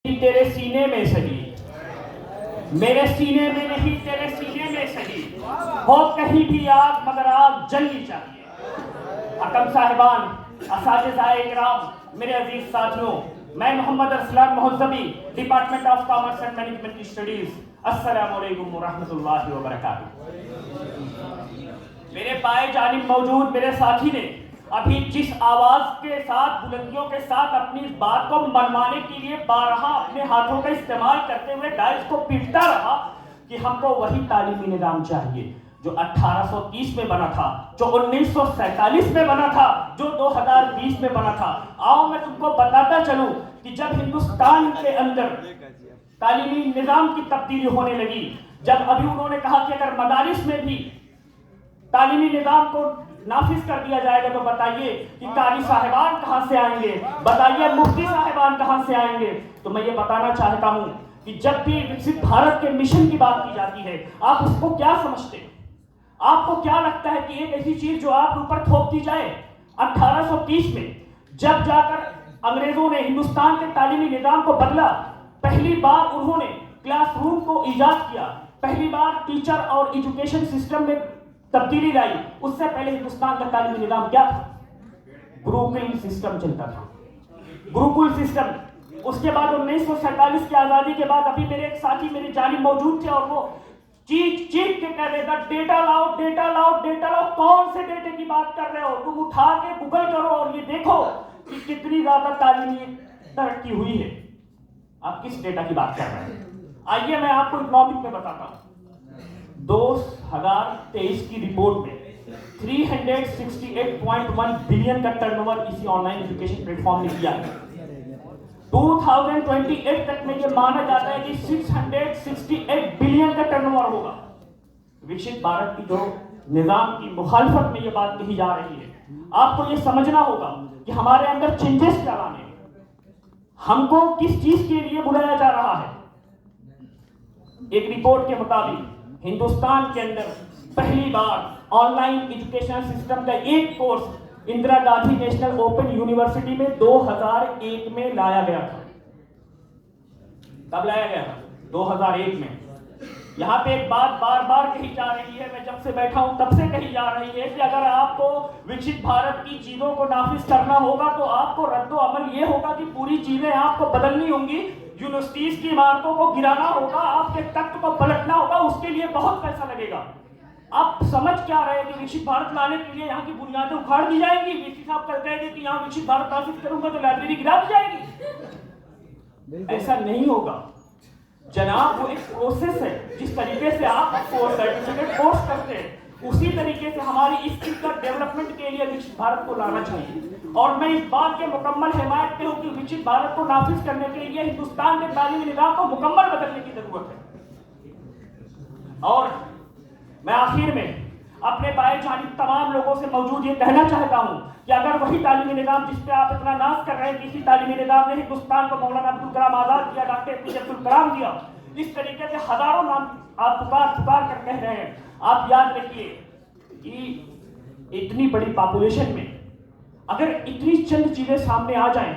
تیرے سینے میں سجی، میرے سینے میں نہیں تیرے سینے میں سجی، ہو کہیں بھی آگ مگر آگ جلنی چاہیے۔ حکم صاحبان، اساتذہ اکرام، میرے عزیز ساتھیوں، میں Muhammad Arsalan Muhazzabi, department of commerce and management studies, السلام علیکم ورحمۃ اللہ وبرکاتہ۔ میرے بائیں جانب موجود میرے ساتھی نے ابھی جس آواز کے ساتھ، بلندیوں کے ساتھ اپنی اس بات کو منوانے کے لیے بارہا اپنے ہاتھوں کا استعمال کرتے ہوئے ڈائس کو پیٹتا رہا کہ ہم کو وہی تعلیمی نظام چاہیے جو 1830 میں بنا تھا، جو 1947 میں بنا تھا، جو 2020 میں بنا تھا۔ آؤ میں تم کو بتاتا چلوں کہ جب ہندوستان کے اندر تعلیمی نظام کی تبدیلی ہونے لگی، جب ابھی انہوں نے کہا کہ اگر مدارس میں بھی تعلیمی نظام کو نافذ کر دیا جائے گا تو بتائیے کہ قاری صاحبان کہاں سے آئیں گے، بتائیے مفتی صاحبان کہاں سے آئیں گے۔ تو میں یہ بتانا چاہتا ہوں کہ جب بھی وکست بھارت کے مشن کی بات کی جاتی ہے، آپ اس کو کیا سمجھتے ہیں؟ آپ کو کیا لگتا ہے کہ ایک ایسی چیز جو آپ اوپر تھوپ دی جائے؟ 1830 میں جب جا کر انگریزوں نے ہندوستان کے تعلیمی نظام کو بدلا، پہلی بار انہوں نے کلاس روم کو ایجاد کیا، پہلی بار ٹیچر اور ایجوکیشن سسٹم میں تبدیلی لائی۔ اس سے پہلے ہندوستان کا تعلیمی نظام کیا تھا؟ گروکل سسٹم چلتا تھا، گروکل سسٹم۔ اس کے بعد 1947 کی آزادی کے بعد ابھی میرے ایک ساتھی میری جانب موجود تھے اور وہ چیخ چیخ کے کہہ رہے تھا ڈیٹا لاؤ ڈیٹا لاؤ ڈیٹا لاؤ۔ کون سے ڈیٹے کی بات کر رہے ہو؟ تم اٹھا کے گوگل کرو اور یہ دیکھو کہ کتنی زیادہ تعلیمی ترقی ہوئی ہے۔ آپ کس ڈیٹا کی بات کر رہے ہیں؟ آئیے میں آپ کو اکنامک میں بتاتا ہوں۔ 2023 کی رپورٹ میں 368.1 بلین کا ٹرن اوور اسی on line education plate form نے کیا ہے۔ 2028 تک میں یہ مانا جاتا ہے کہ 668 بلین کا ٹرن اوور ہوگا۔ وکست بھارت کی جو نظام کی مخالفت میں یہ بات کہی جا رہی ہے، آپ کو یہ سمجھنا ہوگا کہ ہمارے اندر چینجز کیا لانے ہیں، ہم کو کس چیز کے لیے بلایا جا رہا ہے۔ ایک رپورٹ کے مطابق ہندوستان کے اندر پہلی بار آن لائن ایجوکیشن سسٹم کا ایک course Indira Gandhi national open university میں 2001 میں لایا گیا تھا۔ کب لایا گیا تھا؟ 2001 میں۔ یہاں پہ ایک بات بار بار کہی جا رہی ہے، میں جب سے بیٹھا ہوں تب سے کہی جا رہی ہے کہ اگر آپ کو وکست بھارت کی چیزوں کو نافذ کرنا ہوگا تو آپ کو رد و عمل یہ ہوگا کہ پوری چیزیں آپ کو بدلنی ہوں گی، یونیورسٹیز کی عمارتوں کو گرانا ہوگا، آپ کے تخت کو پلٹنا ہوگا، اس کے لیے بہت پیسہ لگے گا۔ آپ سمجھ کیا رہے کہ وکست بھارت لانے کے لیے یہاں کی بنیادیں اکھاڑ دی جائیں گی؟ وی سی صاحب کہتے ہیں کہ یہاں وکست بھارت نافذ کروں گا تو لائبریری گرا دی جائے گی۔ ایسا نہیں ہوگا جناب، وہ ایک پروسیس ہے۔ جس طریقے سے آپ سرٹیفکیٹ کورس کرتے ہیں اسی طریقے سے ہماری اسکل کا ڈیولپمنٹ کے لیے وکست بھارت کو لانا چاہیے۔ اور میں اس بات کے مکمل حمایت میں ہوں کہ وکست بھارت کو نافذ کرنے کے لیے ہندوستان کے تعلیمی نظام کو مکمل بدلنے کی ضرورت ہے۔ اور میں آخر میں اپنے بائیں جانب تمام لوگوں سے موجود یہ کہنا چاہتا ہوں کہ اگر وہی تعلیمی نظام جس پہ آپ اتنا ناز کر رہے ہیں، کسی تعلیمی نظام نے ہندوستان کو مولانا ابوالکلام آزاد کیا، ڈاکٹر اے پی جے عبدالکلام کیا، اس طریقے سے ہزاروں نام آپ پکار کر کہہ رہے ہیں، آپ یاد رکھیے کہ اتنی بڑی پاپولیشن میں اگر اتنی چند چیزیں سامنے آ جائیں،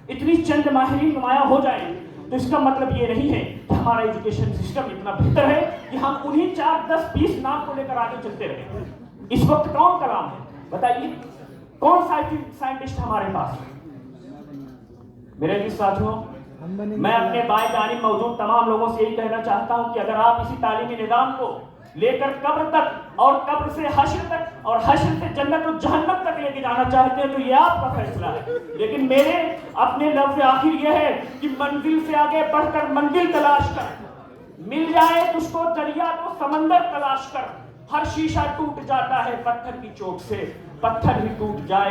اتنی چند ماہرین نمایاں ہو جائیں، تو اس کا مطلب یہ نہیں ہے کہ ہمارا ایجوکیشن سسٹم اتنا بہتر ہے کہ ہم انہی 4 10 20 نام کو لے کر آگے چلتے رہیں۔ اس وقت کون کلام ہے؟ بتائیے کون سائنٹسٹ ہمارے پاس ہے؟ میرے عزیز ساتھیوں، میں اپنے بائیں جانب موجود تمام لوگوں سے یہی کہنا چاہتا ہوں کہ اگر آپ اسی تعلیمی نظام کو لے کر قبر تک اور قبر سے حشر تک اور حشر سے جنت و جہنم تک لے کے جانا چاہتے ہیں تو یہ آپ کا فیصلہ ہے، لیکن میرے اپنے لفظ آخر یہ ہے کہ منزل سے آگے بڑھ کر منزل تلاش کر، مل جائے تجھ کو دریا تو سمندر تلاش کر، ہر شیشہ ٹوٹ جاتا ہے پتھر کی چوٹ سے، پتھر ہی ٹوٹ جائے